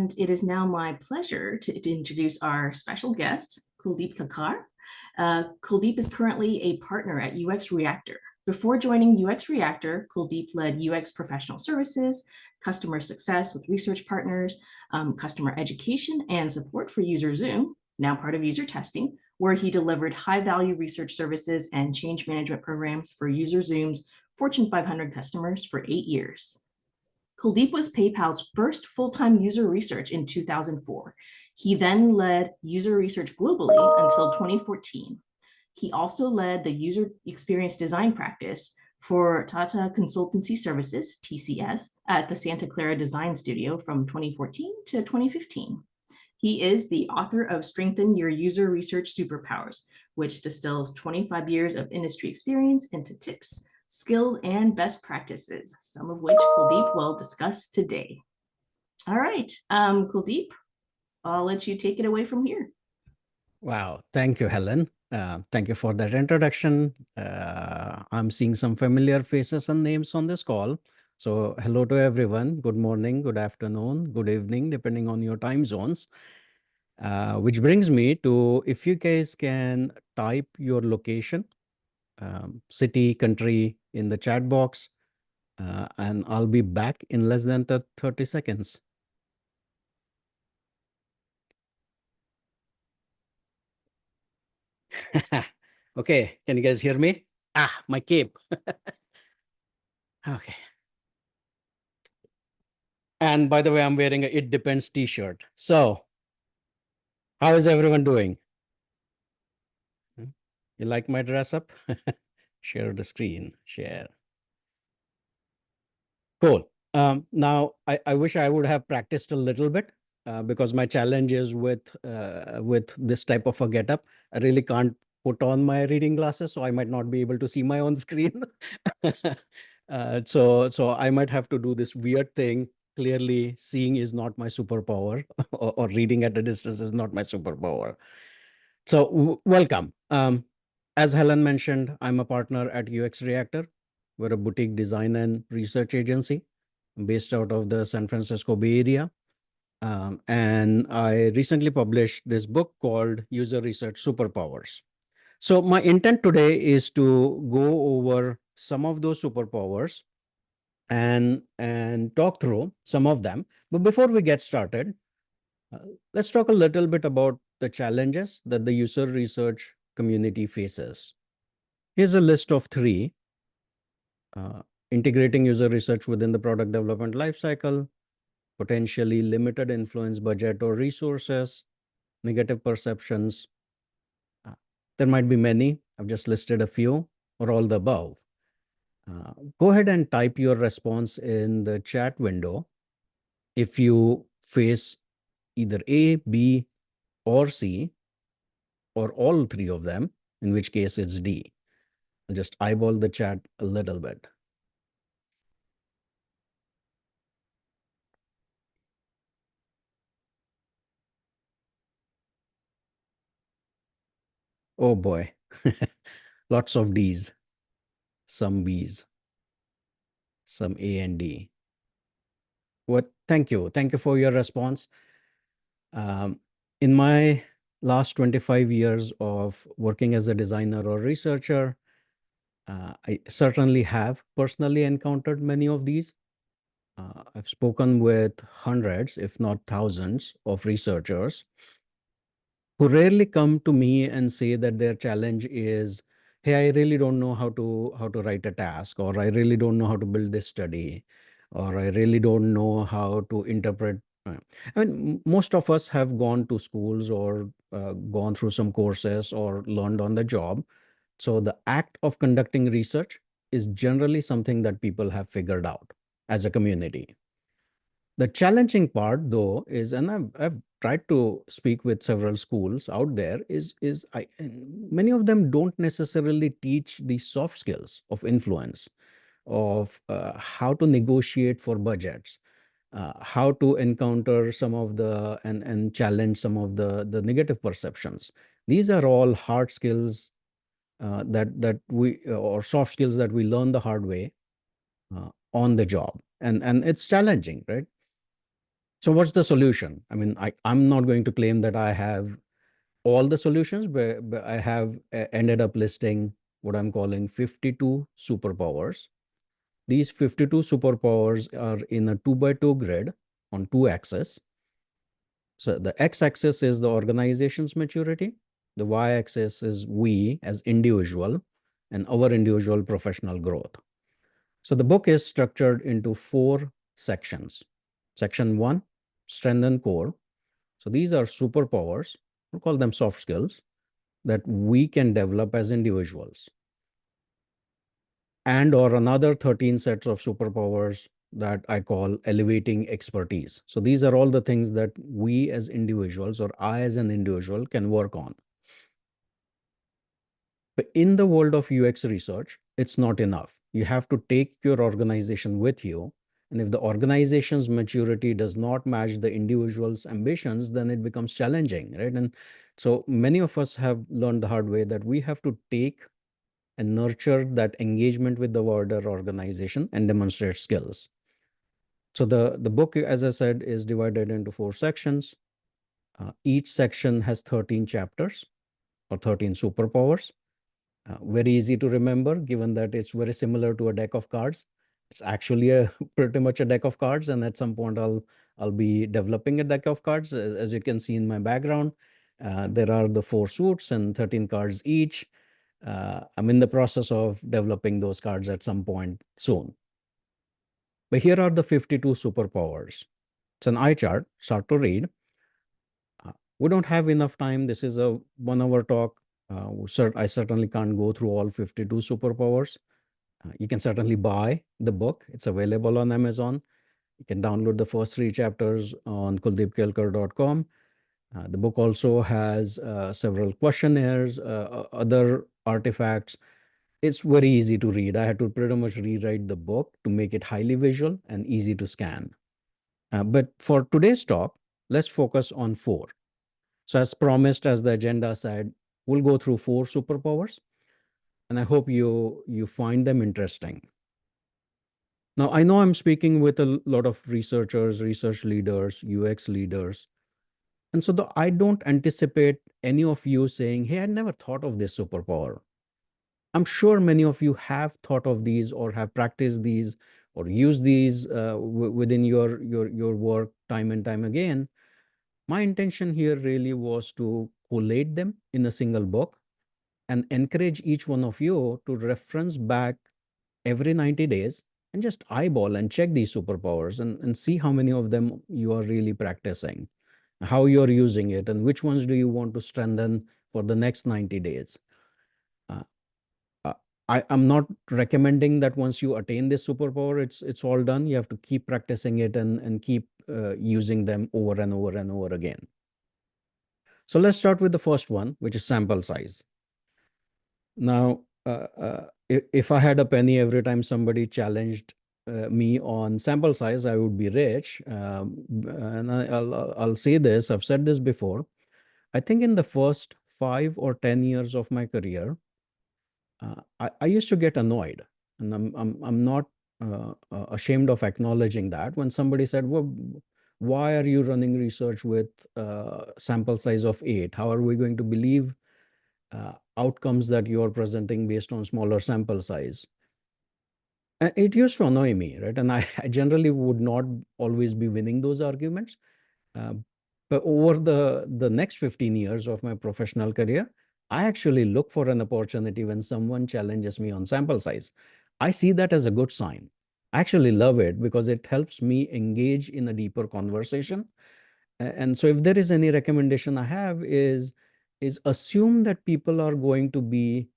and it is now my pleasure to introduce our special guest, Kuldeep Kelkar. Kuldeep is currently a partner at UXReactor. Before joining UXReactor, Kuldeep led UX professional services, customer success with research partners, customer education and support for UserZoom, now part of UserTesting, where he delivered high-value research services and change management programs for UserZoom's Fortune 500 customers for 8 years. Kuldeep was PayPal's first full-time user research in 2004. He then led user research globally until 2014. He also led the user experience design practice for Tata Consultancy Services, TCS, at the Santa Clara Design Studio from 2014 to 2015. He is the author of Strengthen Your User Research Superpowers, which distills 25 years of industry experience into tips, skills, and best practices, some of which Kuldeep will discuss today. All right, Kuldeep, I'll let you take it away from here. Wow, thank you, Helen. Thank you for that introduction. I'm seeing some familiar faces and names on this call. So hello to everyone. Good morning, good afternoon, good evening, depending on your time zones. Which brings me to, if you guys can type your location, city, country in the chat box, and I'll be back in less than 30 seconds. Okay, can you guys hear me? My cape. Okay. And by the way, I'm wearing a It Depends t-shirt. So how is everyone doing? You like my dress up? Share the screen, share. Cool. Now, I wish I would have practiced a little bit because my challenge is with this type of a getup. I really can't put on my reading glasses, so I might not be able to see my own screen. So I might have to do this weird thing. Clearly, seeing is not my superpower, or reading at a distance is not my superpower. So welcome. As Helen mentioned, I'm a partner at UXReactor. We're a boutique design and research agency based out of the San Francisco Bay Area. And I recently published this book called User Research Superpowers. So my intent today is to go over some of those superpowers and talk through some of them. But before we get started, let's talk a little bit about the challenges that the user research community faces. Here's a list of 3. Integrating user research within the product development lifecycle, potentially limited influence budget or resources, negative perceptions. There might be many. I've just listed a few, or all the above. Go ahead and type your response in the chat window if you face either A, B, or C, or all 3 of them, in which case it's D. I'll just eyeball the chat a little bit. Oh boy, lots of Ds, some Bs, some A and D. Thank you. Thank you for your response. In my last 25 years of working as a designer or researcher, I certainly have personally encountered many of these. I've spoken with hundreds, if not thousands, of researchers who rarely come to me and say that their challenge is, hey, I really don't know how to write a task, or I really don't know how to build this study, or I really don't know how to interpret. I mean, most of us have gone to schools or gone through some courses or learned on the job. So the act of conducting research is generally something that people have figured out as a community. The challenging part, though, is, and I've tried to speak with several schools out there, many of them don't necessarily teach the soft skills of influence, of how to negotiate for budgets, how to encounter some of the and challenge some of the negative perceptions. These are all hard skills that we or soft skills that we learn the hard way on the job, and it's challenging, right? So what's the solution? I mean, I'm not going to claim that I have all the solutions, but I have ended up listing what I'm calling 52 superpowers. These 52 superpowers are in a 2x2 grid on two axes. So the x-axis is the organization's maturity. The y-axis is we as individual and our individual professional growth. So the book is structured into 4 sections. Section 1, strength and core. So these are superpowers, we call them soft skills, that we can develop as individuals. And or another 13 sets of superpowers that I call elevating expertise. So these are all the things that we as individuals or I as an individual can work on. But in the world of UX research, it's not enough. You have to take your organization with you. And if the organization's maturity does not match the individual's ambitions, then it becomes challenging, right? And so many of us have learned the hard way that we have to take and nurture that engagement with the wider organization and demonstrate skills. So the book, as I said, is divided into 4 sections. Each section has 13 chapters or 13 superpowers. Very easy to remember, given that it's very similar to a deck of cards. It's actually pretty much a deck of cards, and at some point I'll be developing a deck of cards. As you can see in my background, there are the 4 suits and 13 cards each. I'm in the process of developing those cards at some point soon. But here are the 52 superpowers. It's an eye chart, start to read. We don't have enough time. This is a 1-hour talk. I certainly can't go through all 52 superpowers. You can certainly buy the book. It's available on Amazon. You can download the first 3 chapters on kuldeepkelkar.com. The book also has several questionnaires, other artifacts. It's very easy to read. I had to pretty much rewrite the book to make it highly visual and easy to scan. But for today's talk, let's focus on 4. So as promised, as the agenda said, we'll go through 4 superpowers, and I hope you find them interesting. Now, I know I'm speaking with a lot of researchers, research leaders, UX leaders. And so I don't anticipate any of you saying, hey, I never thought of this superpower. I'm sure many of you have thought of these or have practiced these or used these within your work time and time again. My intention here really was to collate them in a single book and encourage each one of you to reference back every 90 days and just eyeball and check these superpowers and see how many of them you are really practicing, how you're using it, and which ones do you want to strengthen for the next 90 days. I'm not recommending that once you attain this superpower, it's all done. You have to keep practicing it and keep using them over and over and over again. So let's start with the first one, which is sample size. Now, if I had a penny every time somebody challenged me on sample size, I would be rich. And I'll say this, I've said this before. I think in the first 5 or 10 years of my career, I used to get annoyed, and I'm not ashamed of acknowledging that when somebody said, well, why are you running research with sample size of 8? How are we going to believe outcomes that you are presenting based on smaller sample size? It used to annoy me, right? And I generally would not always be winning those arguments. But over the next 15 years of my professional career, I actually look for an opportunity when someone challenges me on sample size. I see that as a good sign. I actually love it because it helps me engage in a deeper conversation. And so if there is any recommendation I have is assume that people are going to be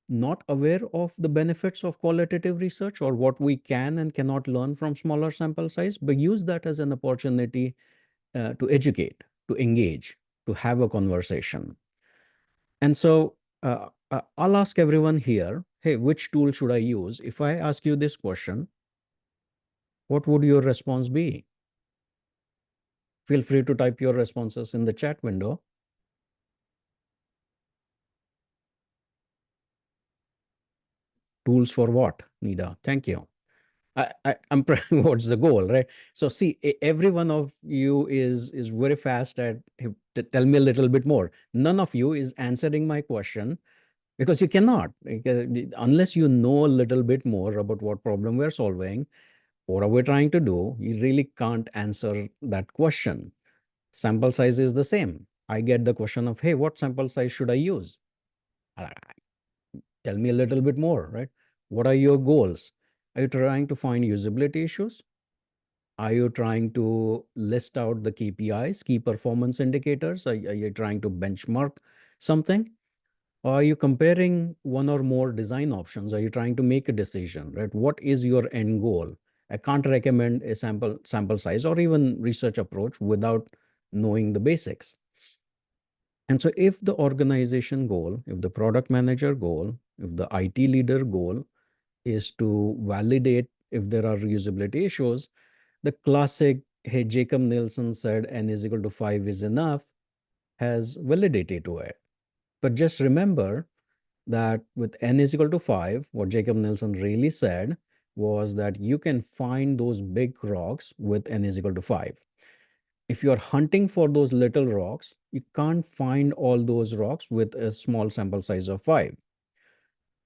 not aware of the benefits of qualitative research or what we can and cannot learn from smaller sample size, but use that as an opportunity to educate, to engage, to have a conversation. And so I'll ask everyone here, hey, which tool should I use? If I ask you this question, what would your response be? Feel free to type your responses in the chat window. Tools for what, Nida? Thank you. I'm what's the goal, right? So see, every one of you is very fast at tell me a little bit more. None of you is answering my question because you cannot, unless you know a little bit more about what problem we're solving, what are we trying to do, you really can't answer that question. Sample size is the same. I get the question of, hey, what sample size should I use? Uh, Tell me a little bit more, right? What are your goals? Are you trying to find usability issues? Are you trying to list out the KPIs, key performance indicators? Are you trying to benchmark something? Or are you comparing one or more design options? Are you trying to make a decision, right? What is your end goal? I can't recommend a sample size or even research approach without knowing the basics. And so if the organization goal, if the product manager goal, if the IT leader goal is to validate if there are reusability issues, the classic, hey, Jacob Nielsen said n is equal to 5 is enough, has validity to it. But just remember that with n is equal to 5, what Jacob Nielsen really said was that you can find those big rocks with n is equal to 5. If you're hunting for those little rocks, you can't find all those rocks with a small sample size of 5.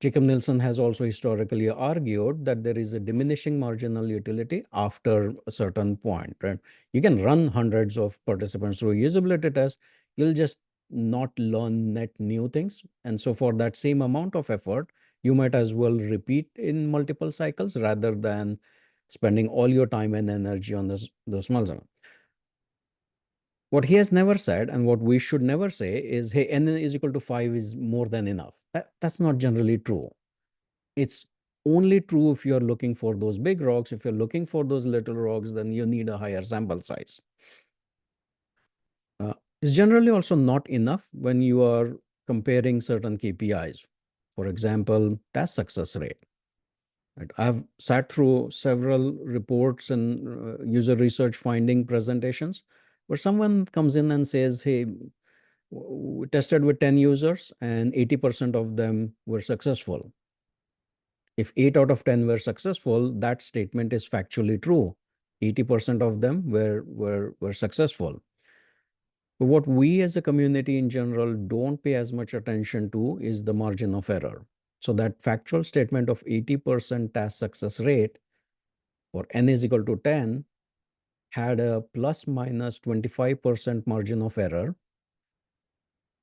Jacob Nielsen has also historically argued that there is a diminishing marginal utility after a certain point, right? You can run hundreds of participants through a usability test, you'll just not learn net new things. And so for that same amount of effort, you might as well repeat in multiple cycles rather than spending all your time and energy on the small zone. What he has never said and what we should never say is, hey, n is equal to 5 is more than enough. That's not generally true. It's only true if you're looking for those big rocks. If you're looking for those little rocks, then you need a higher sample size. It's generally also not enough when you are comparing certain KPIs. For example, task success rate. Right? I've sat through several reports and user research finding presentations where someone comes in and says, hey, we tested with 10 users and 80% of them were successful. If 8 out of 10 were successful, that statement is factually true. 80% of them were successful. But what we as a community in general don't pay as much attention to is the margin of error. So that factual statement of 80% task success rate for n is equal to 10 had a plus minus 25% margin of error,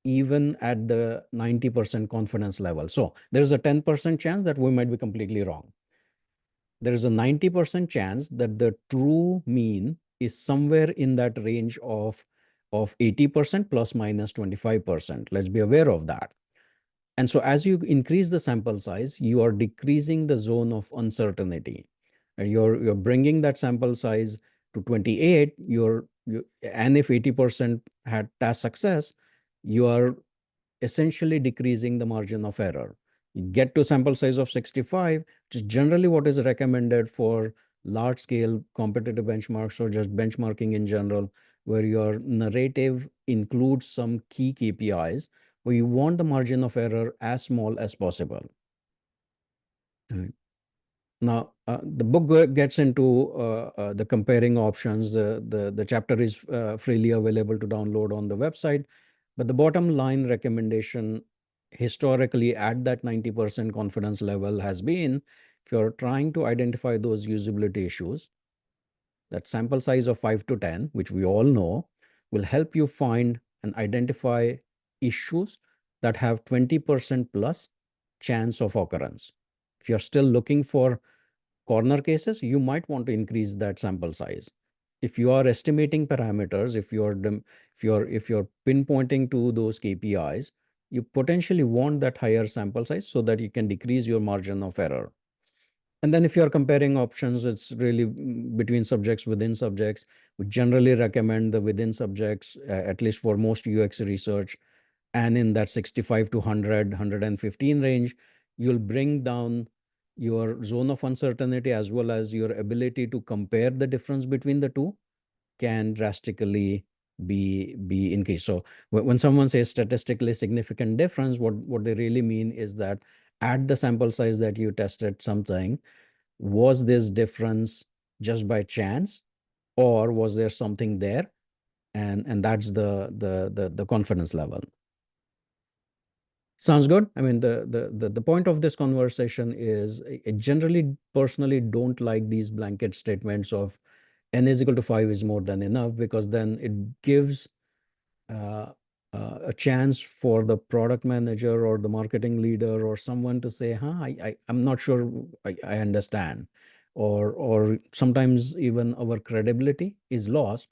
even at the 90% confidence level. So there's a 10% chance that we might be completely wrong. There is a 90% chance that the true mean is somewhere in that range of 80% plus minus 25%. Let's be aware of that. And so as you increase the sample size, you are decreasing the zone of uncertainty. And you're bringing that sample size to 28, and if 80% had task success, you are essentially decreasing the margin of error. You get to sample size of 65, which is generally what is recommended for large scale competitive benchmarks or just benchmarking in general, where your narrative includes some key KPIs, where you want the margin of error as small as possible. Right. Now, the book gets into the comparing options. The chapter is freely available to download on the website. But the bottom line recommendation historically at that 90% confidence level has been, if you're trying to identify those usability issues, that sample size of 5 to 10, which we all know, will help you find and identify issues that have 20% plus chance of occurrence. If you're still looking for corner cases, you might want to increase that sample size. If you are estimating parameters, if you're pinpointing to those KPIs, you potentially want that higher sample size so that you can decrease your margin of error. And then if you're comparing options, it's really between subjects, within subjects. We generally recommend the within subjects, at least for most UX research. And in that 65 to 100, 115 range, you'll bring down your zone of uncertainty as well as your ability to compare the difference between the two can drastically be increased. So when someone says statistically significant difference, what they really mean is that at the sample size that you tested something, was this difference just by chance, or was there something there? And that's the confidence level. Sounds good. I mean, the point of this conversation is I generally personally don't like these blanket statements of n is equal to 5 is more than enough, because then it gives uh, a chance for the product manager or the marketing leader or someone to say, I'm not sure I understand. Or sometimes even our credibility is lost.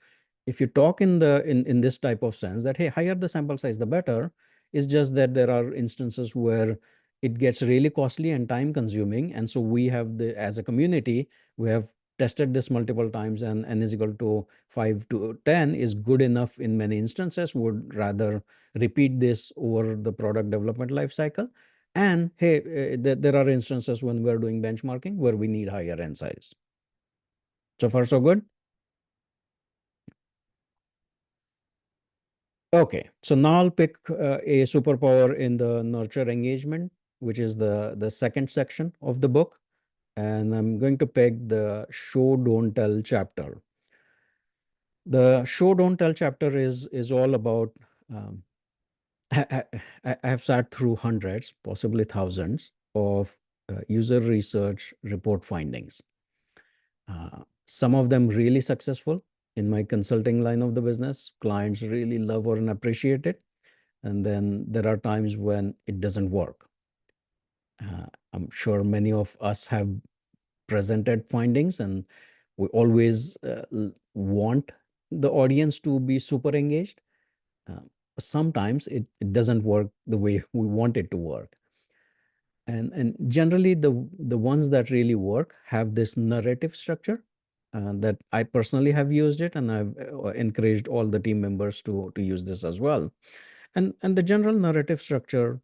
If you talk in this type of sense that, hey, higher the sample size, the better, it's just that there are instances where it gets really costly and time consuming. And so we have as a community, we have tested this multiple times, and n is equal to 5 to 10 is good enough in many instances, would rather repeat this over the product development life cycle. And hey, there are instances when we're doing benchmarking where we need higher n size. So far, so good. Okay, so now I'll pick a superpower in the nurture engagement, which is the second section of the book. And I'm going to pick the show don't tell chapter. The show don't tell chapter is all about I have sat through hundreds, possibly thousands of user research report findings. Some of them really successful in my consulting line of the business. Clients really love or appreciate it. And then there are times when it doesn't work. I'm sure many of us have presented findings, and we always want the audience to be super engaged. Sometimes it doesn't work the way we want it to work. And generally the ones that really work have this narrative structure that I personally have used it, and I've encouraged all the team members to use this as well. And the general narrative structure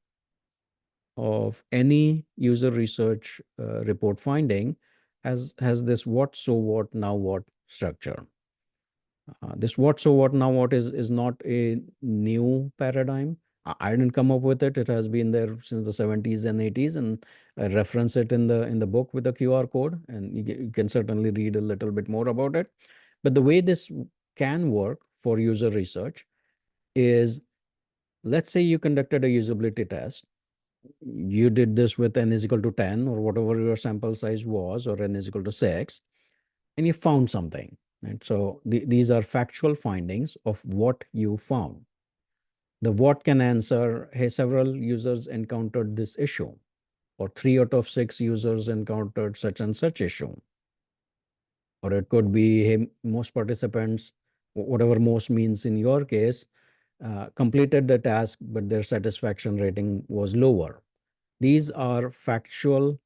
of any user research report finding has this what, so what, now what structure. This what, so what, now what is not a new paradigm. I didn't come up with it. It has been there since the 70s and 80s, and I reference it in the book with the QR code, and you can certainly read a little bit more about it. But the way this can work for user research is, let's say you conducted a usability test. You did this with n is equal to 10 or whatever your sample size was, or n is equal to 6, and you found something. Right? So these are factual findings of what you found. The what can answer, hey, several users encountered this issue, or 3 out of 6 users encountered such and such issue. Or it could be, hey, most participants, whatever most means in your case, completed the task, but their satisfaction rating was lower. These are factual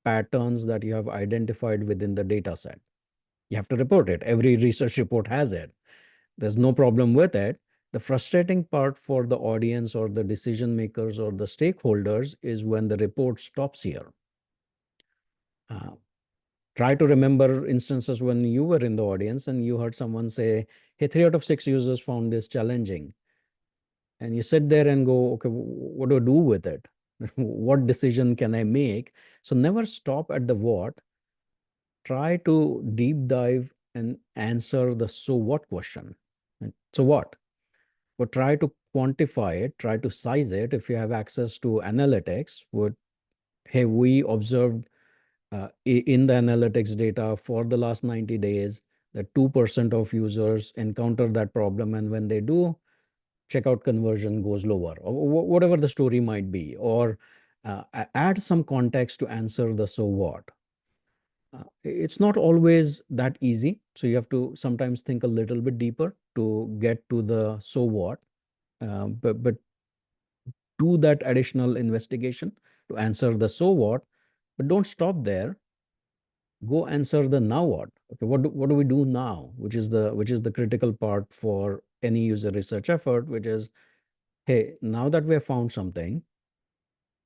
patterns that you have identified within the data set. You have to report it. Every research report has it. There's no problem with it. The frustrating part for the audience or the decision makers or the stakeholders is when the report stops here. Try to remember instances when you were in the audience and you heard someone say, hey, 3 out of 6 users found this challenging. And you sit there and go, okay, what do I do with it? What decision can I make? So never stop at the what. Try to deep dive and answer the so what question. So what? But try to quantify it, try to size it. If you have access to analytics, hey, we observed in the analytics data for the last 90 days that 2% of users encounter that problem, and when they do, checkout conversion goes lower, or whatever the story might be. Or add some context to answer the so what. It's not always that easy, so you have to sometimes think a little bit deeper to get to the so what. But do that additional investigation to answer the so what, but don't stop there. Go answer the now what. Okay, what do we do now, which is the critical part for any user research effort, which is, hey, now that we have found something,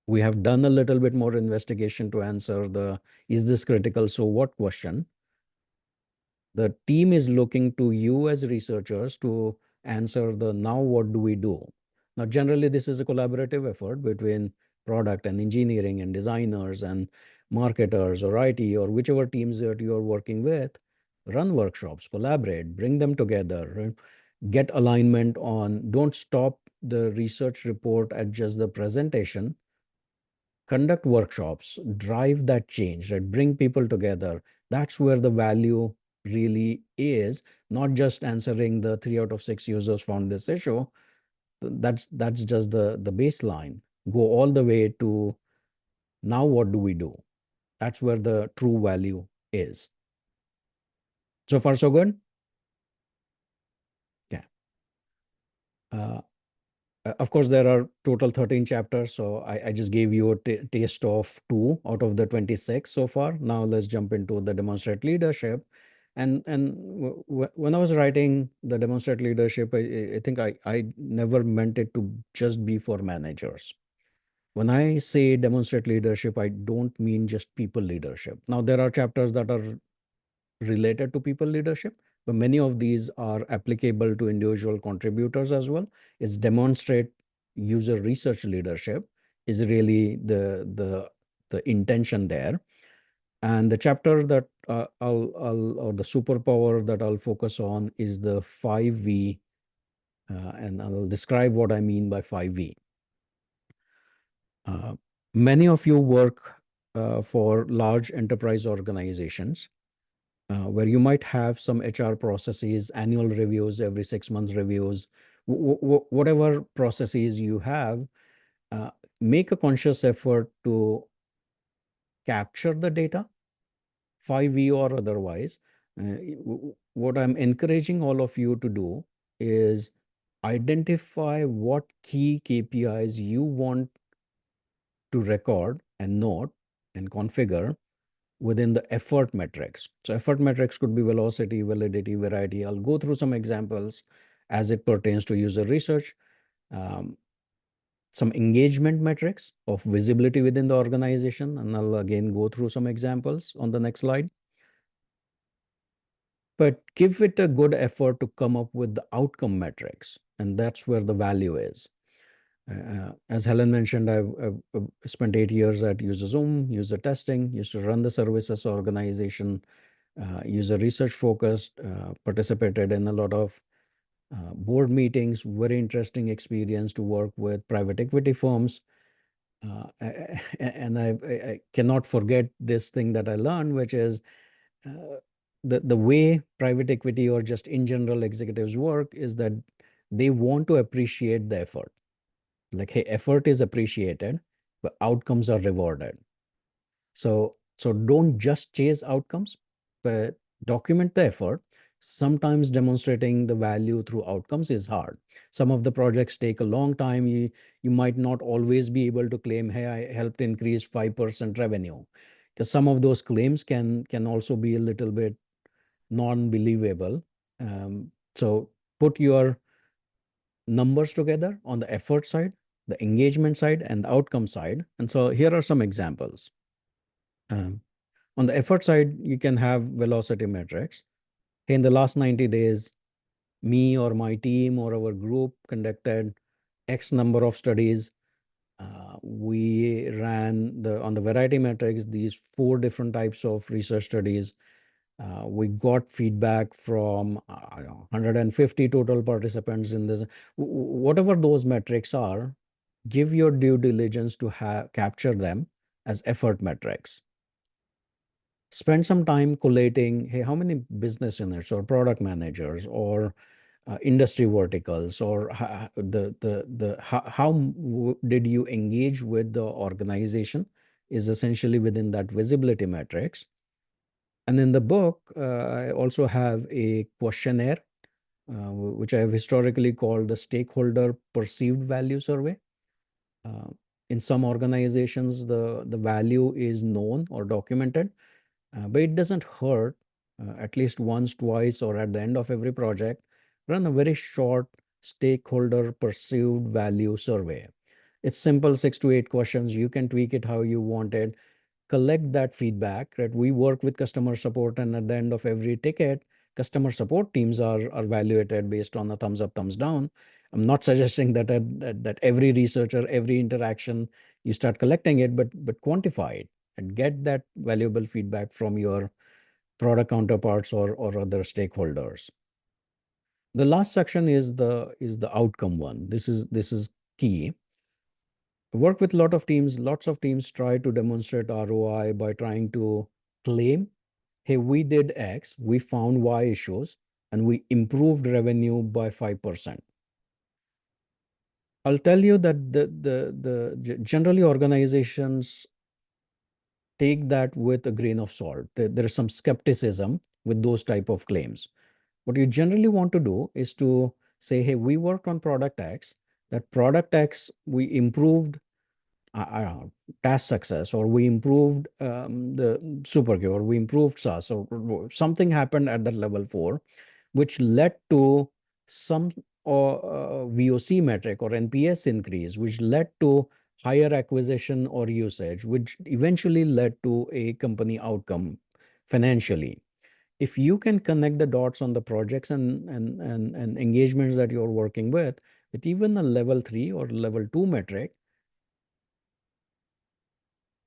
we have done a little bit more investigation to answer the is this critical so what question. The team is looking to you as researchers to answer the now what do we do. Now, generally, this is a collaborative effort between product and engineering and designers, and marketers or IT or whichever teams that you're working with, run workshops, collaborate, bring them together, right? Get alignment on, don't stop the research report at just the presentation. Conduct workshops, drive that change, right? Bring people together. That's where the value really is, not just answering the 3 out of 6 users found this issue. That's just the baseline. Go all the way to now what do we do? That's where the true value is. So far, so good? Yeah. Of course, there are total 13 chapters, so I just gave you a taste of 2 out of the 26 so far. Now let's jump into the demonstrate leadership. And when I was writing the demonstrate leadership, I think I never meant it to just be for managers. When I say demonstrate leadership, I don't mean just people leadership. Now, there are chapters that are related to people leadership, but many of these are applicable to individual contributors as well. Is demonstrate user research leadership is really the intention there. And the chapter that I'll or the superpower that I'll focus on is the 5V, and I'll describe what I mean by 5V. Many of you work for large enterprise organizations where you might have some HR processes, annual reviews, every 6 months reviews, whatever processes you have, make a conscious effort to capture the data, 5V or otherwise. What I'm encouraging all of you to do is identify what key KPIs you want to record and note and configure within the effort metrics. So effort metrics could be velocity, validity, variety. I'll go through some examples as it pertains to user research. Some engagement metrics of visibility within the organization, and I'll again go through some examples on the next slide. But give it a good effort to come up with the outcome metrics, and that's where the value is. As Helen mentioned, I've spent 8 years at UserZoom, UserTesting, used to run the services organization, user research focused, participated in a lot of board meetings, very interesting experience to work with private equity firms. And I cannot forget this thing that I learned, which is the way private equity or just in general executives work is that they want to appreciate the effort. Like, hey, effort is appreciated, but outcomes are rewarded. So don't just chase outcomes, but document the effort. Sometimes demonstrating the value through outcomes is hard. Some of the projects take a long time. You might not always be able to claim, hey, I helped increase 5% revenue. Because some of those claims can also be a little bit non-believable. So put your numbers together on the effort side, the engagement side, and the outcome side. And so here are some examples. On the effort side, you can have velocity metrics. Hey, in the last 90 days, me or my team or our group conducted X number of studies. We ran on the variety metrics, these 4 different types of research studies. We got feedback from 150 total participants in this. Whatever those metrics are, give your due diligence to capture them as effort metrics. Spend some time collating, hey, how many business units or product managers or industry verticals, or how did you engage with the organization is essentially within that visibility metrics. And in the book, I also have a questionnaire, which I have historically called the stakeholder perceived value survey. In some organizations, the value is known or documented, but it doesn't hurt at least once, twice, or at the end of every project, run a very short stakeholder perceived value survey. It's simple, 6 to 8 questions. You can tweak it how you want it. Collect that feedback, right? We work with customer support, and at the end of every ticket, customer support teams are evaluated based on a thumbs up, thumbs down. I'm not suggesting that every researcher, every interaction, you start collecting it, but quantify it. and get that valuable feedback from your product counterparts or other stakeholders. The last section is the outcome one. This is key. Work with lots of teams try to demonstrate ROI by trying to claim, hey, we did X, we found Y issues, and we improved revenue by 5%. I'll tell you that generally organizations take that with a grain of salt. There is some skepticism with those type of claims. What you generally want to do is to say, hey, we worked on product X, that product X, we improved task success, or we improved the Superpower, or we improved SaaS, or something happened at that level 4, which led to some VOC metric or NPS increase, which led to higher acquisition or usage, which eventually led to a company outcome financially. If you can connect the dots on the projects and engagements that you're working with even a level 3 or level 2 metric,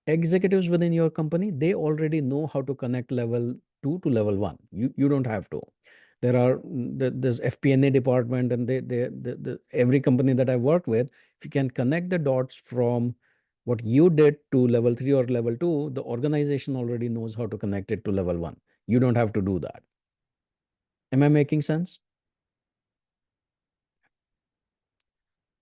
executives within your company, they already know how to connect level 2 to level 1. You don't have to. There's FP&A department, and every company that I've worked with, if you can connect the dots from what you did to level 3 or level 2, the organization already knows how to connect it to level 1. You don't have to do that. Am I making sense?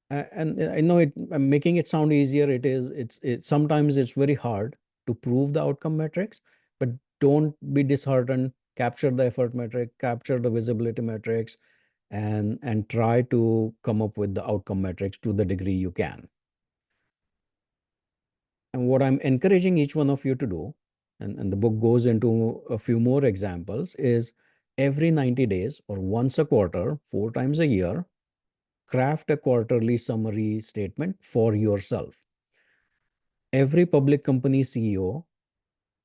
And I know I'm making it sound easier. It is. Sometimes it's very hard to prove the outcome metrics, but don't be disheartened. Capture the effort metric, capture the visibility metrics, and try to come up with the outcome metrics to the degree you can. And what I'm encouraging each one of you to do, and the book goes into a few more examples, is every 90 days or once a quarter, 4 times a year, craft a quarterly summary statement for yourself. Every public company CEO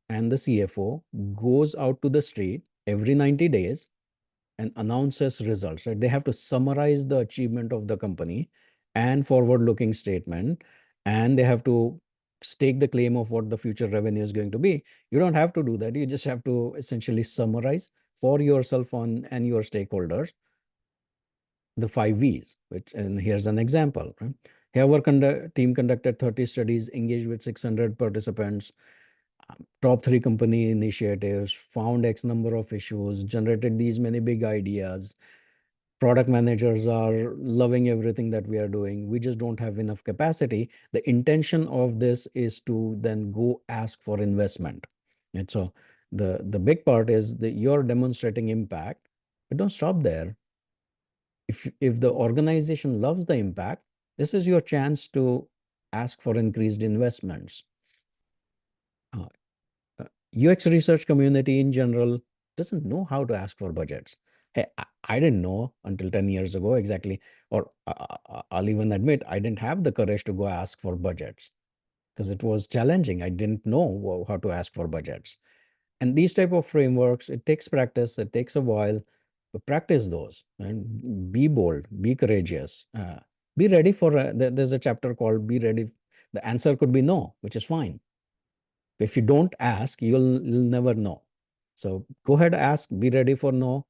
and the CFO goes out to the street every 90 days and announces results, right? They have to summarize the achievement of the company and forward-looking statement, and they have to stake the claim of what the future revenue is going to be. You don't have to do that. You just have to essentially summarize for yourself and your stakeholders the 5 V's, and here's an example. Right? Here our team conducted 30 studies, engaged with 600 participants, top 3 company initiatives, found X number of issues, generated these many big ideas. Product managers are loving everything that we are doing. We just don't have enough capacity. The intention of this is to then go ask for investment. And so the big part is that you're demonstrating impact, but don't stop there. If the organization loves the impact, this is your chance to ask for increased investments. UX research community in general doesn't know how to ask for budgets. Hey, I didn't know until 10 years ago exactly, or I'll even admit I didn't have the courage to go ask for budgets because it was challenging. I didn't know how to ask for budgets. And these type of frameworks, it takes practice, it takes a while, but practice those and be bold, be courageous, be ready for, there's a chapter called Be Ready. The answer could be no, which is fine. If you don't ask, you'll never know. So go ahead, ask, be ready for no,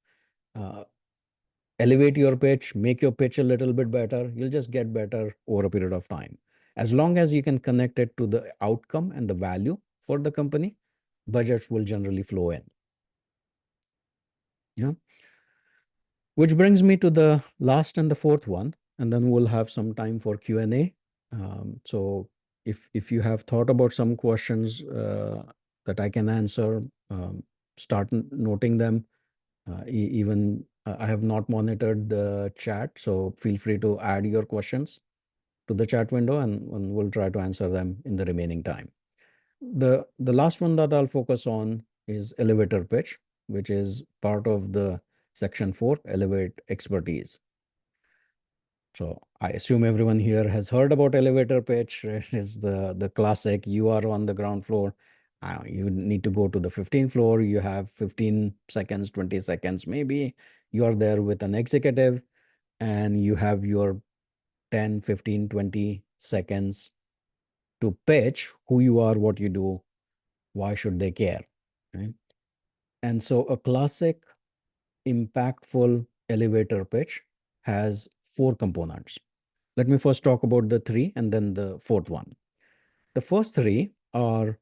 elevate your pitch, make your pitch a little bit better. You'll just get better over a period of time. As long as you can connect it to the outcome and the value for the company, budgets will generally flow in. Yeah. Which brings me to the last and the fourth one, and then we'll have some time for Q&A. So if you have thought about some questions that I can answer, start noting them. Even I have not monitored the chat, so feel free to add your questions to the chat window, and we'll try to answer them in the remaining time. The last one that I'll focus on is elevator pitch, which is part of the section 4, elevate expertise. So I assume everyone here has heard about elevator pitch. Right? It's the classic, you are on the ground floor. You need to go to the 15th floor. You have 15 seconds, 20 seconds, maybe you are there with an executive and you have your 10, 15, 20 seconds to pitch who you are, what you do, Why should they care? Right? And so a classic impactful elevator pitch has 4 components. Let me first talk about the 3 and then the 4th one. The first 3 are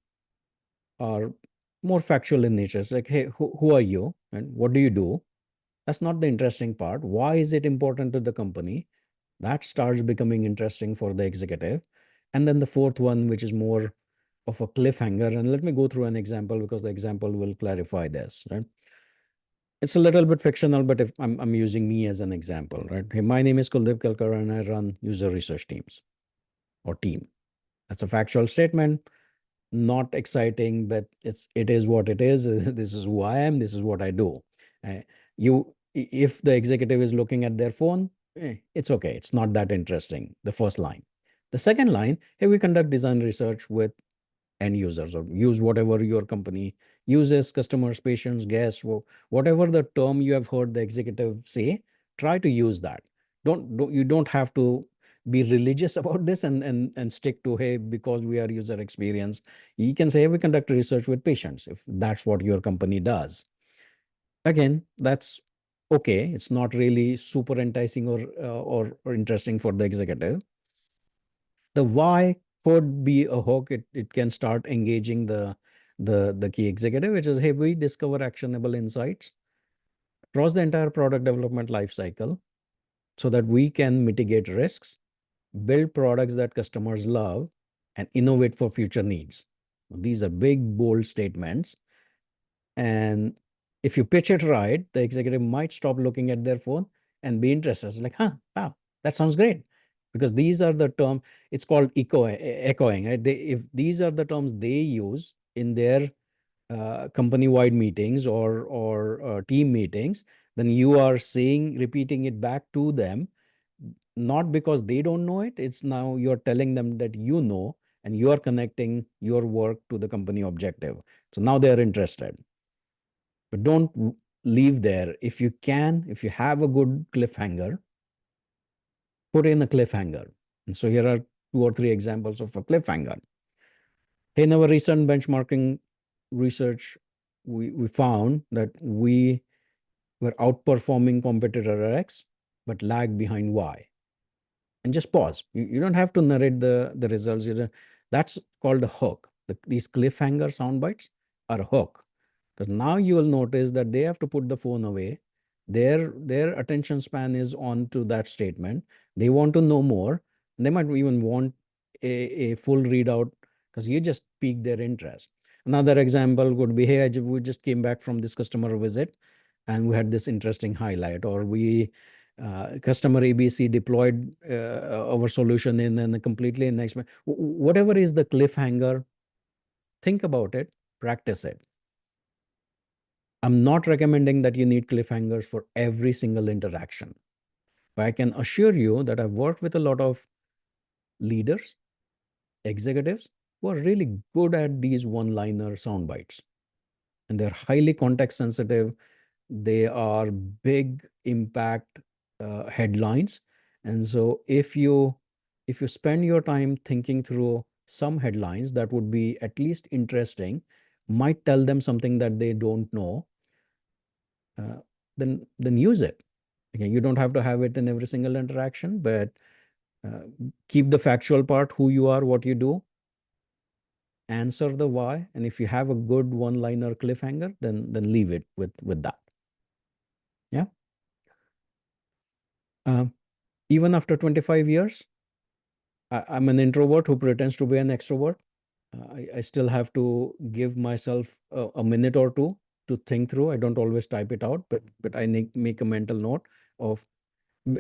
more factual in nature. It's like, hey, who are you and what do you do? That's not the interesting part. Why is it important to the company? That starts becoming interesting for the executive. And then the 4th one, which is more of a cliffhanger. And let me go through an example because the example will clarify this, right? It's a little bit fictional, but if I'm using me as an example, right? Hey, my name is Kuldeep Kelkar and I run user research teams or team. That's a factual statement, not exciting, but it is what it is. This is who I am. This is what I do. Uh, if the executive is looking at their phone, it's okay. It's not that interesting. The first line. The second line, hey, we conduct design research with end users or use whatever your company uses, customers, patients, guests, whatever the term you have heard the executive say, try to use that. You don't have to be religious about this and stick to, hey, because we are user experience. You can say, hey, we conduct research with patients if that's what your company does. Again, that's okay. It's not really super enticing or interesting for the executive. The why could be a hook. It can start engaging the key executive, which is, hey, we discover actionable insights across the entire product development life cycle so that we can mitigate risks, build products that customers love, and innovate for future needs. These are big, bold statements. And if you pitch it right, the executive might stop looking at their phone and be interested. It's like, wow, that sounds great. Because these are the terms, it's called echoing, right? If these are the terms they use in their company-wide meetings or team meetings, then you are repeating it back to them, not because they don't know it. It's now you're telling them that you know, and you are connecting your work to the company objective. So now they're interested. But don't leave there. If you can, if you have a good cliffhanger, put in a cliffhanger. And so here are 2 or 3 examples of a cliffhanger. In our recent benchmarking research, we found that we were outperforming competitor X, but lagged behind Y. And just pause. You don't have to narrate the results. That's called a hook. These cliffhanger sound bites are a hook. Because now you will notice that they have to put the phone away. Their attention span is on to that statement. They want to know more. They might even want a full readout because you just piqued their interest. Another example would be, hey, we just came back from this customer visit and we had this interesting highlight, or we customer ABC deployed our solution in a completely next, whatever is the cliffhanger, think about it, practice it. I'm not recommending that you need cliffhangers for every single interaction, but I can assure you that I've worked with a lot of leaders, executives who are really good at these one-liner sound bites, and they're highly context sensitive. They are big impact headlines. And so if you spend your time thinking through some headlines that would be at least interesting, might tell them something that they don't know, then use it. Again, you don't have to have it in every single interaction, but keep the factual part, who you are, what you do, answer the why, and if you have a good one-liner cliffhanger, then leave it with that. Yeah. Even after 25 years, I'm an introvert who pretends to be an extrovert. I still have to give myself a minute or two to think through. I don't always type it out, but I make a mental note of,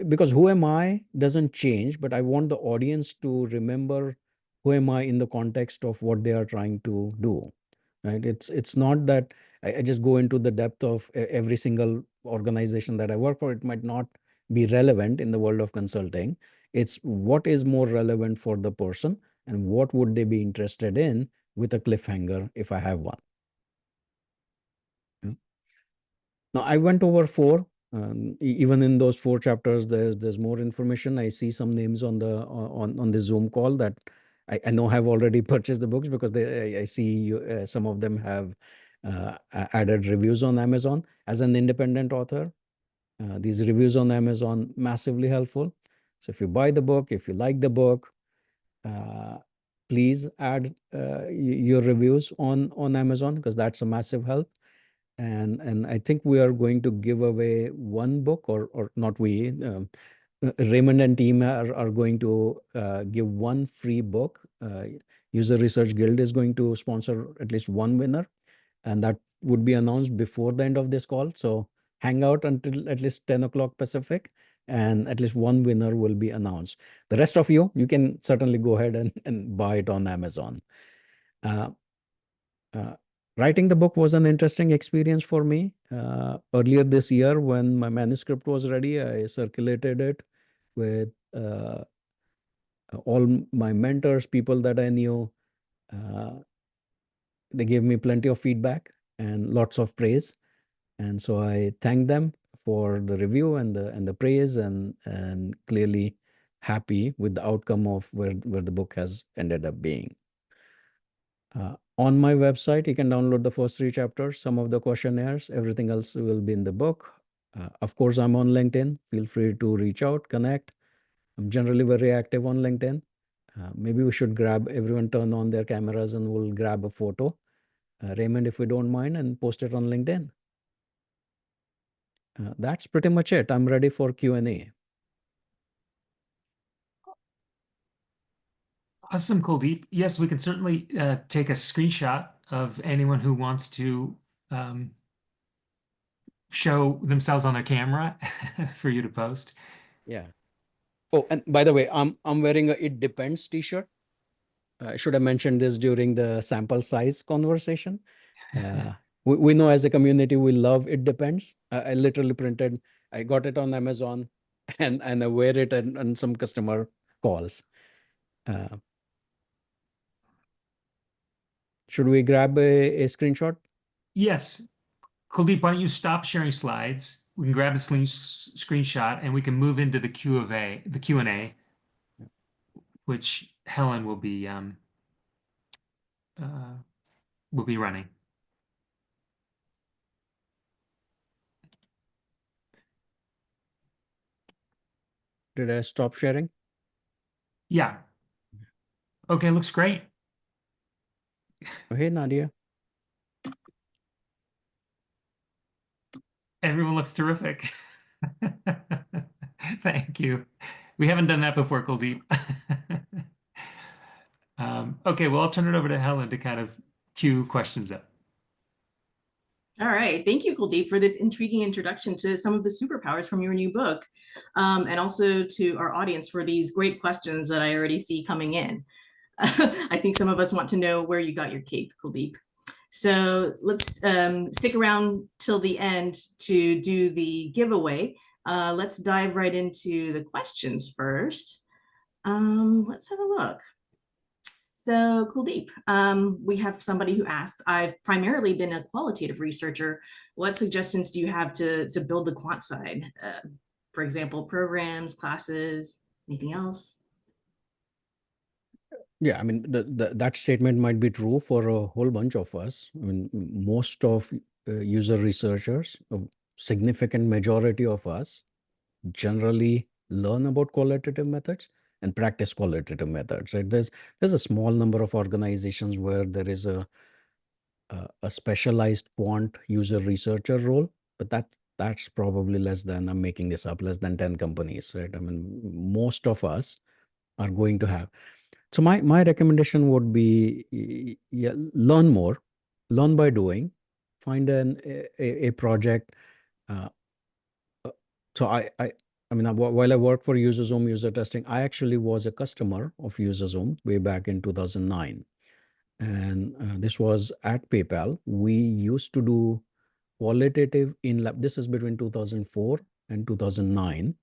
because who am I doesn't change, but I want the audience to remember who am I in the context of what they are trying to do. Right? It's not that I just go into the depth of every single organization that I work for. It might not be relevant in the world of consulting. It's what is more relevant for the person and what would they be interested in with a cliffhanger if I have one. Yeah. Now I went over 4. Even in those 4 chapters, there's more information. I see some names on the Zoom call that I know have already purchased the books because I see you, some of them have added reviews on Amazon. As an independent author, these reviews on Amazon massively helpful. So if you buy the book, if you like the book, please add your reviews on Amazon, because that's a massive help. And I think we are going to give away one book, or not we, Raymond and team are going to give one free book. User Research Guild is going to sponsor at least one winner, and that would be announced before the end of this call. So hang out until at least 10 o'clock Pacific, and at least one winner will be announced. The rest of you can certainly go ahead and buy it on Amazon. Uh, Writing the book was an interesting experience for me. Earlier this year, when my manuscript was ready, I circulated it with all my mentors, people that I knew. They gave me plenty of feedback and lots of praise. And so I thank them for the review and the praise, and clearly happy with the outcome of where the book has ended up being. On my website, you can download the first 3 chapters, some of the questionnaires, everything else will be in the book. Of course, I'm on LinkedIn. Feel free to reach out, connect. I'm generally very active on LinkedIn. Maybe we should everyone turn on their cameras and we'll grab a photo. Raymond, if we don't mind, and post it on LinkedIn. That's pretty much it. I'm ready for Q&A. Awesome, Kuldeep. Yes, we can certainly take a screenshot of anyone who wants to show themselves on their camera for you to post. Yeah. Oh, and by the way, I'm wearing a "It Depends" t-shirt. I should have mentioned this during the sample size conversation. We know as a community, we love "It Depends." I literally printed, I got it on Amazon, and I wear it on some customer calls. Should we grab a screenshot? Yes. Kuldeep, why don't you stop sharing slides? We can grab the screenshot and we can move into the Q&A, which Helen will be running. Did I stop sharing? Yeah. Okay, looks great. Oh, hey, Nadia. Everyone looks terrific. Thank you. We haven't done that before, Kuldeep. Okay, well, I'll turn it over to Helen to kind of cue questions up. All right. Thank you, Kuldeep, for this intriguing introduction to some of the superpowers from your new book, and also to our audience for these great questions that I already see coming in. I think some of us want to know where you got your cape, Kuldeep. So let's stick around till the end to do the giveaway. Let's dive right into the questions first. Let's have a look. So Kuldeep, we have somebody who asks, I've primarily been a qualitative researcher. What suggestions do you have to build the quant side? For example, programs, classes, anything else? Yeah, I mean, that statement might be true for a whole bunch of us. I mean, most of user researchers, a significant majority of us, generally learn about qualitative methods and practice qualitative methods, right? There's a small number of organizations where there is a specialized quant user researcher role, but that's probably less than, I'm making this up, less than 10 companies, right? I mean, most of us are going to have. So my recommendation would be, yeah, learn more, learn by doing, find a project. So I mean, while I worked for UserZoom UserTesting, I actually was a customer of UserZoom way back in 2009. And this was at PayPal. We used to do qualitative in-lab. This is between 2004 and 2009.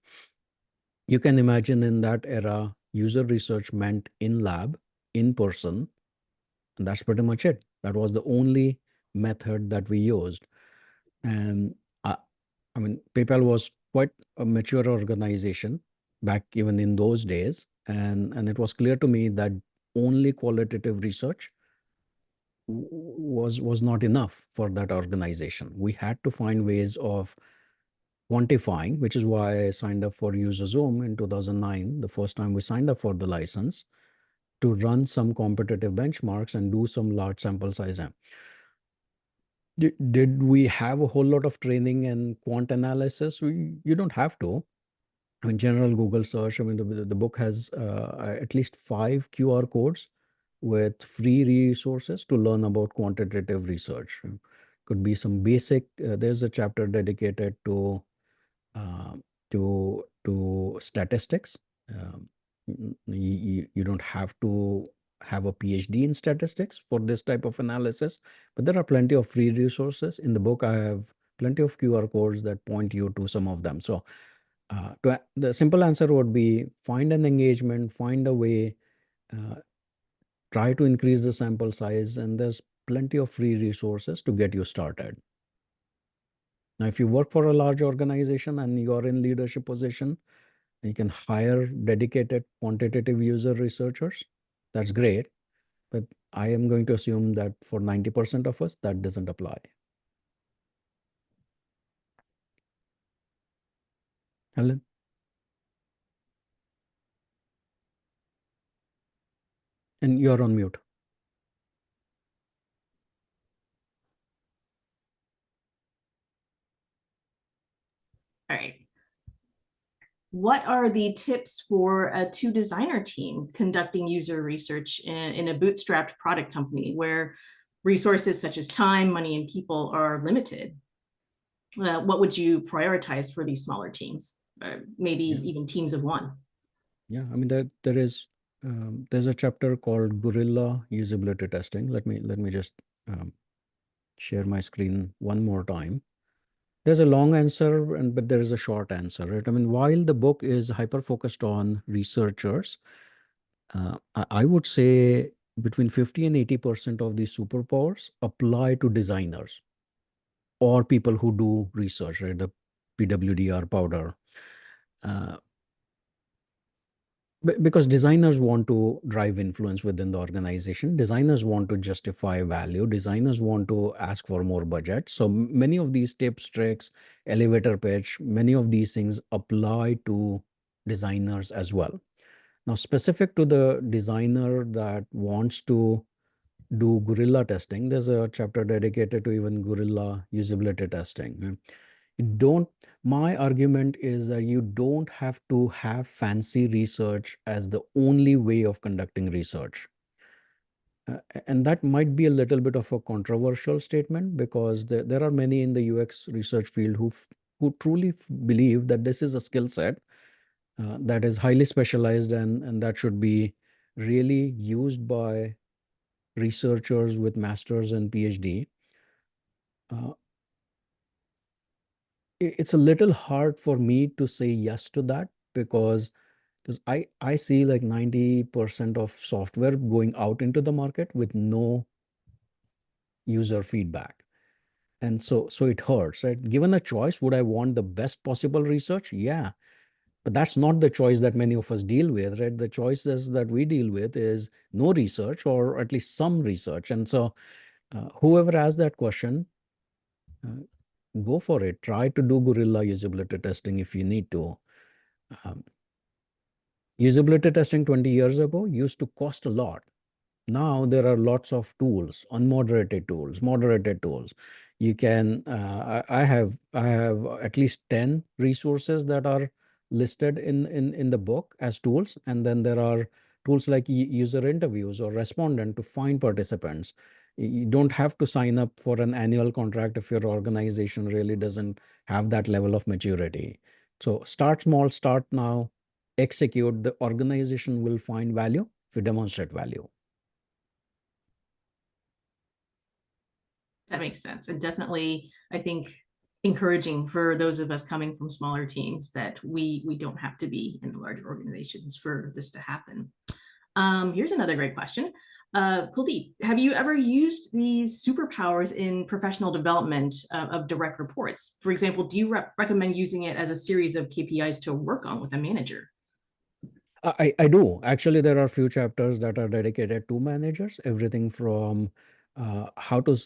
You can imagine in that era, user research meant in-lab, in person, and that's pretty much it. That was the only method that we used. And I mean, PayPal was quite a mature organization back even in those days. And it was clear to me that only qualitative research was not enough for that organization. We had to find ways of quantifying, which is why I signed up for UserZoom in 2009, the first time we signed up for the license, to run some competitive benchmarks and do some large sample size. Did we have a whole lot of training and quant analysis? You don't have to. In general Google search, I mean, the book has at least 5 QR codes with free resources to learn about quantitative research. Could be some basic, there's a chapter dedicated to statistics. You don't have to have a PhD in statistics for this type of analysis, but there are plenty of free resources. In the book, I have plenty of QR codes that point you to some of them. So the simple answer would be find an engagement, find a way, try to increase the sample size, and there's plenty of free resources to get you started. Now, if you work for a large organization and you're in leadership position, you can hire dedicated quantitative user researchers. That's great. But I am going to assume that for 90% of us, that doesn't apply. Helen? And you're on mute. All right. What are the tips for a 2-designer team conducting user research in a bootstrapped product company where resources such as time, money, and people are limited? What would you prioritize for these smaller teams? Maybe even teams of one? Yeah, I mean, there's a chapter called Guerrilla Usability Testing. Let me just share my screen one more time. There's a long answer, but there is a short answer, right? I mean, while the book is hyper-focused on researchers, I would say between 50 and 80% of these superpowers apply to designers or people who do research, right? The PWDR powder. Because designers want to drive influence within the organization. Designers want to justify value. Designers want to ask for more budget. So many of these tips, tricks, elevator pitch, many of these things apply to designers as well. Now, specific to the designer that wants to do guerrilla testing, there's a chapter dedicated to even guerrilla usability testing. My argument is that you don't have to have fancy research as the only way of conducting research. And that might be a little bit of a controversial statement, because there are many in the UX research field who truly believe that this is a skill set that is highly specialized and that should be really used by researchers with masters and PhD. It's a little hard for me to say yes to that, because I see like 90% of software going out into the market with no user feedback. And so it hurts, right? Given a choice, would I want the best possible research? Yeah. But that's not the choice that many of us deal with, right? The choices that we deal with is no research, or at least some research. And so whoever asks that question, go for it. Try to do guerrilla usability testing if you need to. Usability testing 20 years ago used to cost a lot. Now there are lots of tools, unmoderated tools, moderated tools. You can, I have at least 10 resources that are listed in the book as tools. And then there are tools like user interviews or respondent to find participants. You don't have to sign up for an annual contract if your organization really doesn't have that level of maturity. So start small, start now, execute. The organization will find value if you demonstrate value. That makes sense. And definitely, I think, encouraging for those of us coming from smaller teams that we don't have to be in the larger organizations for this to happen. Here's another great question. Kuldeep, have you ever used these superpowers in professional development of direct reports? For example, do you recommend using it as a series of KPIs to work on with a manager? I do. Actually, there are a few chapters that are dedicated to managers, everything from how to,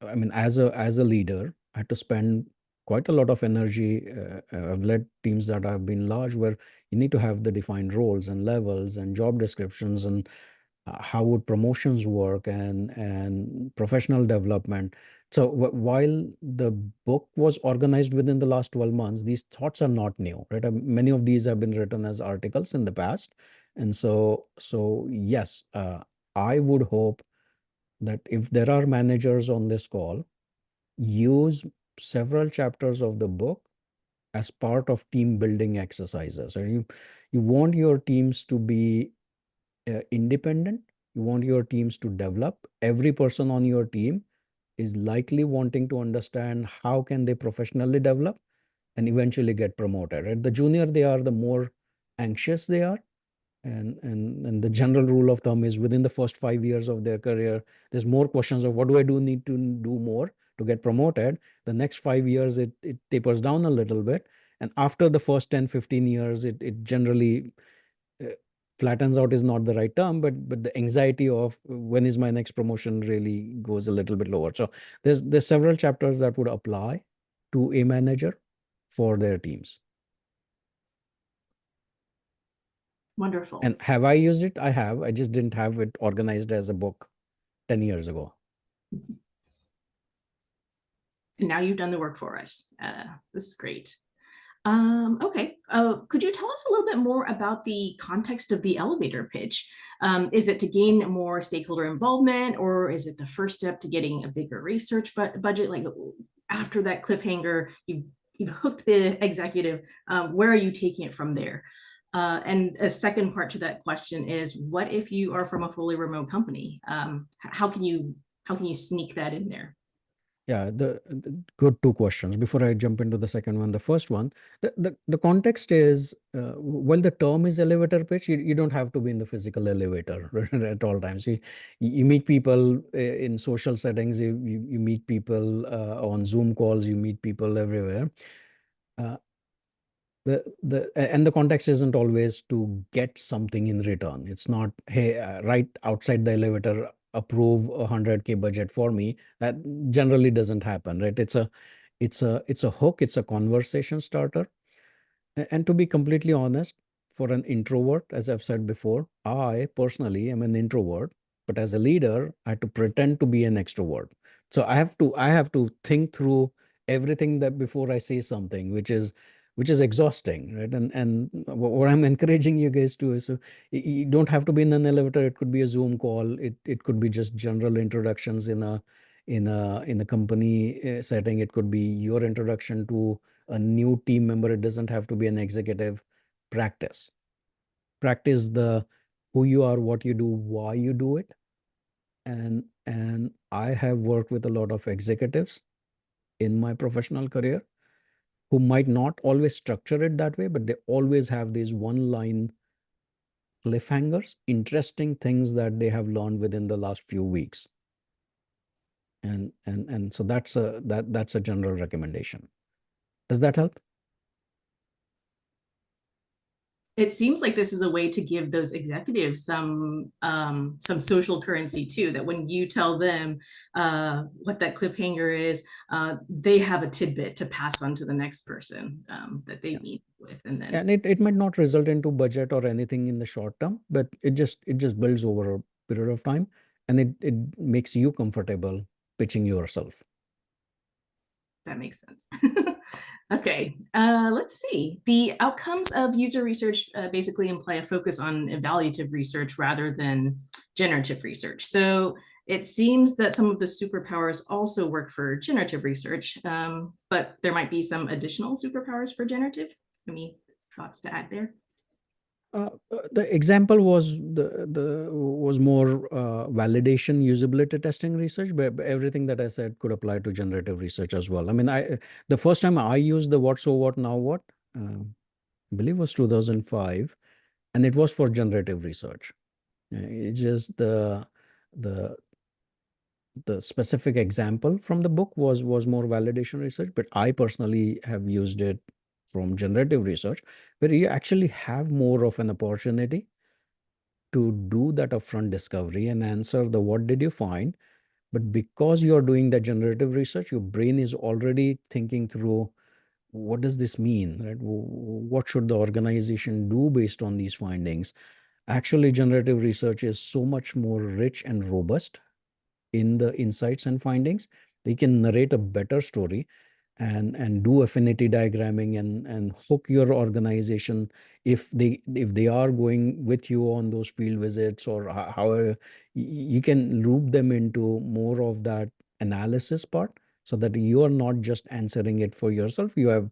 I mean, as a leader, I had to spend quite a lot of energy. I've led teams that have been large where you need to have the defined roles and levels and job descriptions and how would promotions work and professional development. So while the book was organized within the last 12 months, these thoughts are not new, right? Many of these have been written as articles in the past. And so yes, I would hope that if there are managers on this call, use several chapters of the book as part of team building exercises. So you want your teams to be independent. You want your teams to develop. Every person on your team is likely wanting to understand how can they professionally develop and eventually get promoted. Right? The junior they are, the more anxious they are. And the general rule of thumb is within the first 5 years of their career, there's more questions of what do I do need to do more to get promoted. The next 5 years, it tapers down a little bit. And after the first 10, 15 years, it generally flattens out is not the right term, but the anxiety of when is my next promotion really goes a little bit lower. So there's several chapters that would apply to a manager for their teams. Wonderful. And have I used it? I have. I just didn't have it organized as a book 10 years ago. And now you've done the work for us. This is great. Okay, could you tell us a little bit more about the context of the elevator pitch? Is it to gain more stakeholder involvement, or is it the first step to getting a bigger research budget? Like after that cliffhanger, you've hooked the executive. Where are you taking it from there? And a second part to that question is, what if you are from a fully remote company? How can you sneak that in there? Yeah, the good two questions. Before I jump into the second one, the first one, the context is, while the term is elevator pitch, you don't have to be in the physical elevator at all times. You meet people in social settings, you meet people on Zoom calls, you meet people everywhere. And the context isn't always to get something in return. It's not, hey, right outside the elevator, approve 100K budget for me. That generally doesn't happen, right? It's a hook. It's a conversation starter. And to be completely honest, for an introvert, as I've said before, I personally am an introvert, but as a leader, I had to pretend to be an extrovert. So I have to think through everything that before I say something, which is exhausting, right? And what I'm encouraging you guys to is, so you don't have to be in an elevator. It could be a Zoom call. It could be just general introductions in a company setting. It could be your introduction to a new team member. It doesn't have to be an executive. Practice the who you are, what you do, why you do it. And I have worked with a lot of executives in my professional career who might not always structure it that way, but they always have these one line cliffhangers, interesting things that they have learned within the last few weeks. And so that's a general recommendation. Does that help? It seems like this is a way to give those executives some social currency too, that when you tell them what that cliffhanger is, they have a tidbit to pass on to the next person that they meet with. And then it might not result into budget or anything in the short term, but it just builds over a period of time, and it makes you comfortable pitching yourself. that makes sense. Okay, let's see. The outcomes of user research basically imply a focus on evaluative research rather than generative research. So it seems that some of the superpowers also work for generative research, but there might be some additional superpowers for generative. Any thoughts to add there? The example was was more validation usability testing research, but everything that I said could apply to generative research as well. I mean, the first time I used the what so what now what, I believe was 2005, and it was for generative research. It's just the specific example from the book was more validation research, but I personally have used it from generative research, where you actually have more of an opportunity to do that upfront discovery and answer the what did you find. But because you're doing the generative research, your brain is already thinking through what does this mean, right? What should the organization do based on these findings? Actually, generative research is so much more rich and robust in the insights and findings. They can narrate a better story and do affinity diagramming and hook your organization if they are going with you on those field visits, or however you can loop them into more of that analysis part, so that you are not just answering it for yourself. You have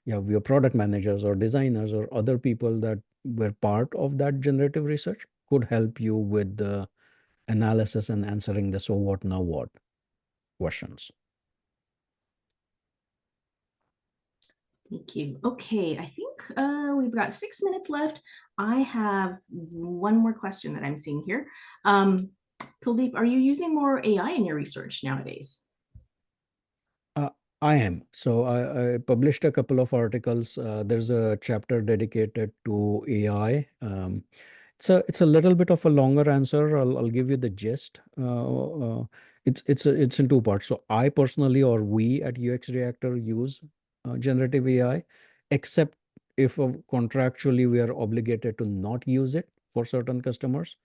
your product managers or designers or other people that were part of that generative research could help you with the analysis and answering the so what now what questions. Thank you. Okay, I think we've got 6 minutes left. I have one more question that I'm seeing here. Kuldeep, are you using more AI in your research nowadays? I am. So I published a couple of articles. There's a chapter dedicated to AI. It's a little bit of a longer answer. I'll give you the gist. It's in two parts. So I personally, or we at UXReactor, use generative AI, except if contractually we are obligated to not use it for certain customers.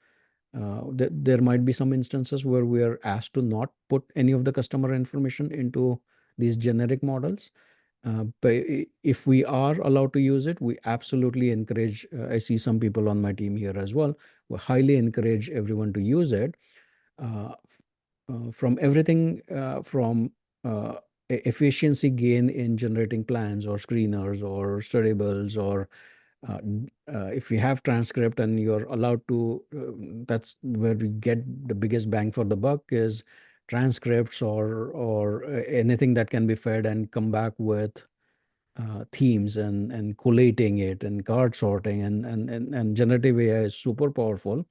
There might be some instances where we are asked to not put any of the customer information into these generic models. But if we are allowed to use it, we absolutely encourage. I see some people on my team here as well. We highly encourage everyone to use it. From everything from efficiency gain in generating plans or screeners or studables, or if you have transcript and you're allowed to, that's where we get the biggest bang for the buck, is transcripts or anything that can be fed and come back with themes and collating it and card sorting, and generative AI is super powerful.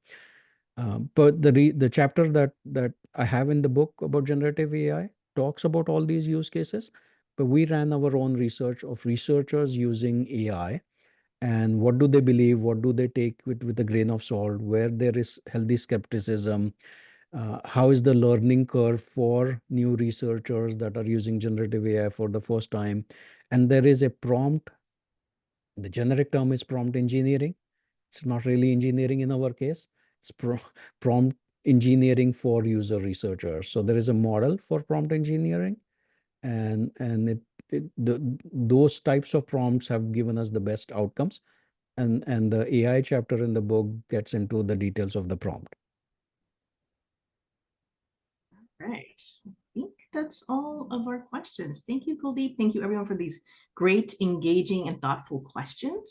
But the chapter that I have in the book about generative AI talks about all these use cases, but we ran our own research of researchers using AI, and what do they believe, what do they take with a grain of salt, where there is healthy skepticism, how is the learning curve for new researchers that are using generative AI for the first time. And there is a prompt. The generic term is prompt engineering. It's not really engineering in our case. It's prompt engineering for user researchers. So there is a model for prompt engineering, and those types of prompts have given us the best outcomes. And the AI chapter in the book gets into the details of the prompt. Right. I think that's all of our questions. Thank you, Kuldeep. Thank you, everyone, for these great, engaging, and thoughtful questions.